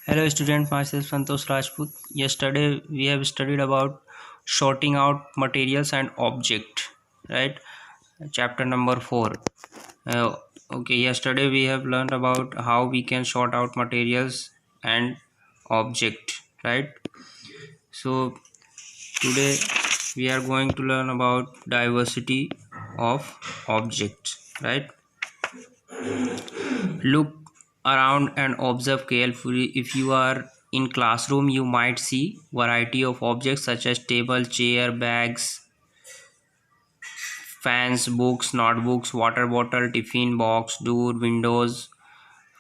Hello student, myself Santosh Rajput. Yesterday we have studied about sorting out materials and object, right? Chapter number 4. Uh, okay, yesterday we have learned about how we can sort out materials and object, right? So today we are going to learn about diversity of objects, right? Look around and observe carefully. If you are in classroom, you might see variety of objects such as table, chair, bags, fans, books, notebooks, water bottle, tiffin box, door, windows,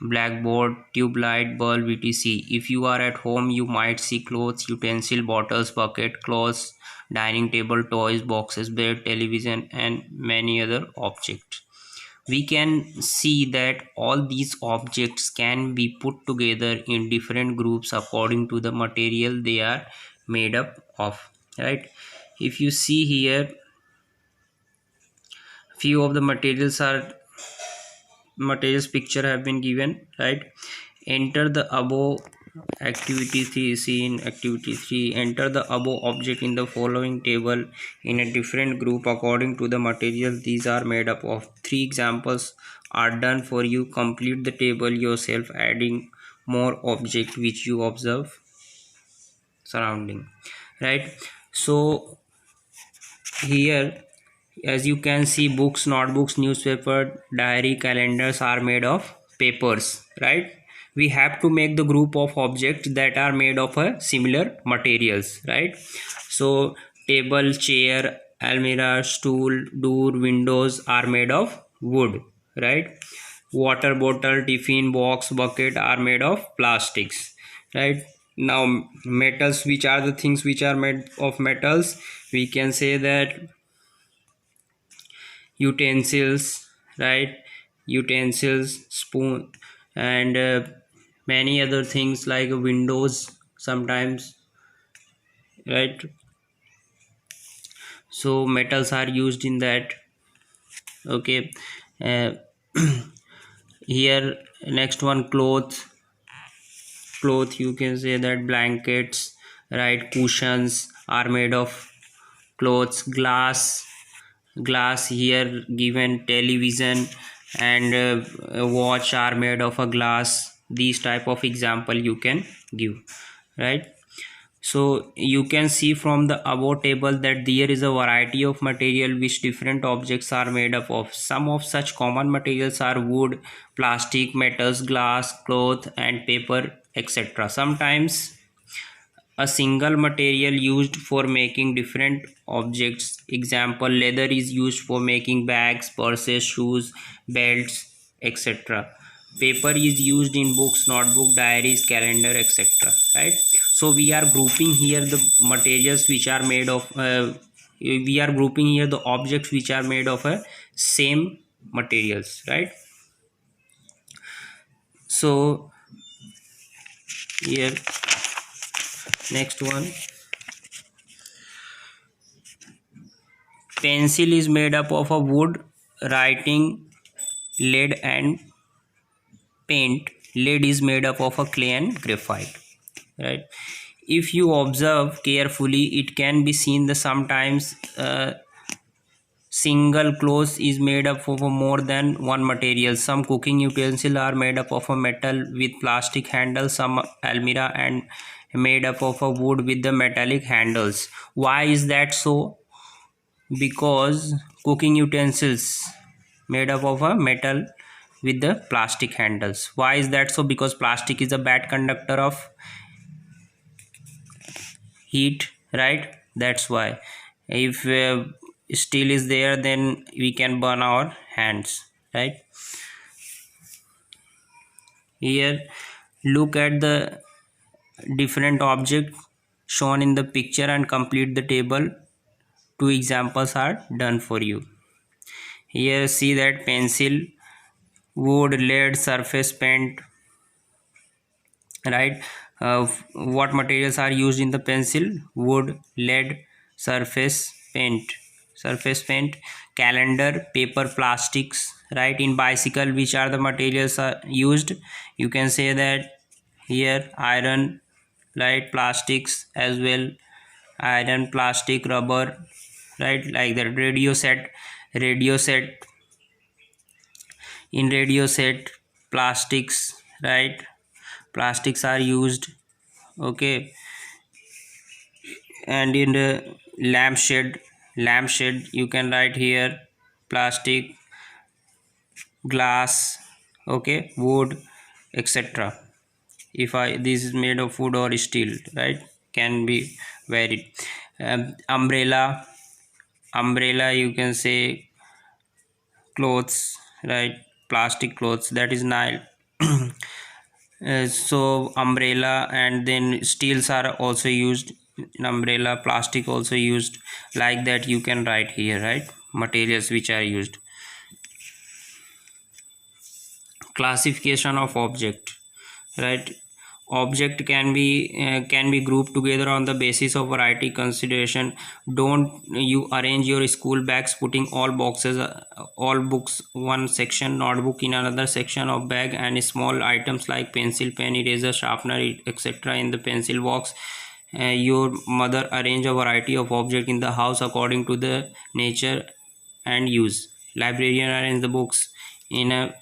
blackboard, tube light, bulb, etc. If you are at home, you might see clothes, utensil, bottles, bucket, clothes, dining table, toys, boxes, bed, television, and many other objects. We can see that all these objects can be put together in different groups according to the material they are made up of, right? If you see here, few of the materials picture have been given, right? Enter the above activity 3. See in activity 3, enter the above object in the following table in a different group according to the material these are made up of. 3 examples are done for you. Complete the table yourself, adding more object which you observe surrounding, right? So here, as you can see, books, notebooks, newspaper, diary, calendars are made of papers, right? We have to make the group of objects that are made of a similar materials, right? So table, chair, almirah, stool, door, windows are made of wood, right? Water bottle, tiffin box, bucket are made of plastics, right? Now metals, which are the things which are made of metals? We can say that utensils, right? Utensils, spoon, and many other things like windows sometimes, right? So metals are used in that. Okay. uh, Here next one, cloth, you can say that blankets, right? Cushions are made of clothes. Glass here given, television and a watch are made of a glass. These type of example you can give, right? So you can see from the above table that there is a variety of material which different objects are made up of. Some of such common materials are wood, plastic, metals, glass, cloth and paper, etc. Sometimes a single material used for making different objects. Example, leather is used for making bags, purses, shoes, belts, etc. Paper is used in books, notebook, diaries, calendar, etc., right? So we are grouping here the materials which are made of we are grouping here the objects which are made of a same materials, right? So here next one, pencil is made up of a wood, writing, lead and paint. Lead is made up of a clay and graphite, right? If you observe carefully, it can be seen that sometimes single cloth is made up of more than one material. Some cooking utensils are made up of a metal with plastic handles. Some almirah and made up of a wood with the metallic handles. Why is that so? Because cooking utensils made up of a metal with the plastic handles. Why is that so? Because plastic is a bad conductor of heat, right? That's why. If steel is there, then we can burn our hands, right? Here look at the different object shown in the picture and complete the table. 2 examples are done for you. Here see that pencil, wood, lead, surface paint, right? What materials are used in the pencil? Wood, lead, surface paint. Surface paint, calendar, paper, plastics, right? In bicycle, which are the materials are used? You can say that here iron, right, plastics as well, iron, plastic, rubber, right, like that. Radio set, in radio set plastics, right, plastics are used, okay. And in the lampshade you can write here plastic, glass, okay, wood, etc. If I this is made of wood or steel, right, can be varied. Umbrella you can say clothes, right, plastic clothes, that is Nile. So umbrella, and then steels are also used in umbrella, plastic also used, like that you can write here, right, materials which are used. Classification of object, right, object can be grouped together on the basis of variety consideration. Don't you arrange your school bags putting all boxes, all books one section, notebook in another section of bag, and small items like pencil, pen, eraser, sharpener, etc. in the pencil box. Your mother arrange a variety of object in the house according to the nature and use. Librarian arrange the books in a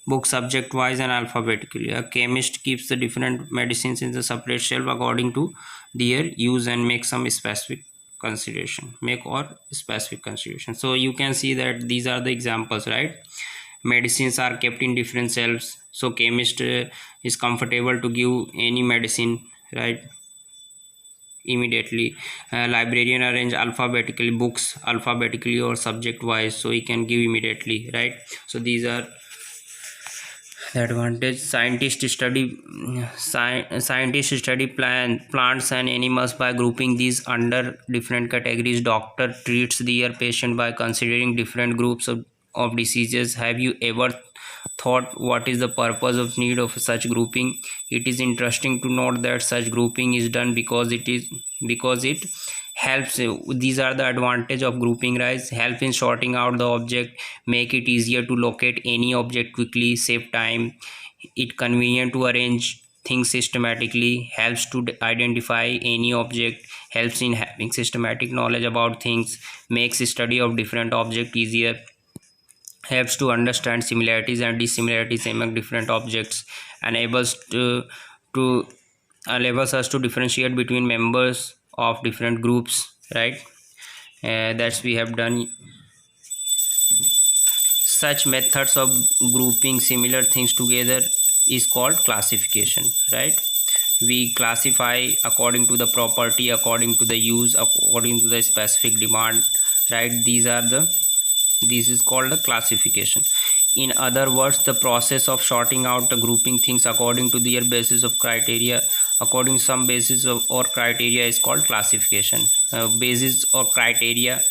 book subject wise and alphabetically. A chemist keeps the different medicines in the separate shelf according to their use and make some specific consideration, make or specific consideration. So you can see that these are the examples, right. Medicines are kept in different shelves, so chemist is comfortable to give any medicine, right, immediately. Librarian arrange alphabetically books alphabetically or subject wise, so he can give immediately, right. So these are the advantage. Scientists study plants and animals by grouping these under different categories. Doctor treats their patient by considering different groups of diseases. Have you ever thought what is the purpose of need of such grouping? It is interesting to note that such grouping is done because it helps. These are the advantage of grouping, right. Help in sorting out the object, make it easier to locate any object quickly, save time. It convenient to arrange things systematically, helps to identify any object, helps in having systematic knowledge about things, makes study of different object easier, helps to understand similarities and dissimilarities among different objects, enables to enables us to differentiate between members of different groups, right. That's we have done. Such methods of grouping similar things together is called classification, right. We classify according to the property, according to the use, according to the specific demand, right. This is called the classification. In other words, the process of sorting out the grouping things according to their basis of criteria, according to some basis of or criteria is called classification. Basis or criteria,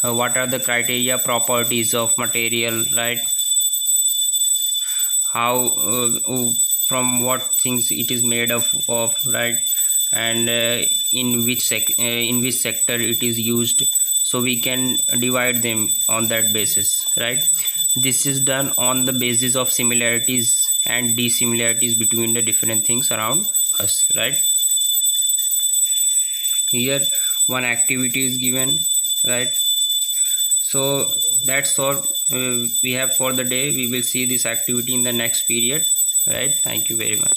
what are the criteria? Properties of material, right, how from what things it is made of, right, and in which sector it is used, so we can divide them on that basis, right. This is done on the basis of similarities and dissimilarities between the different things around us, right. Here one activity is given, right. So that's all we have for the day. We will see this activity in the next period, right. Thank you very much.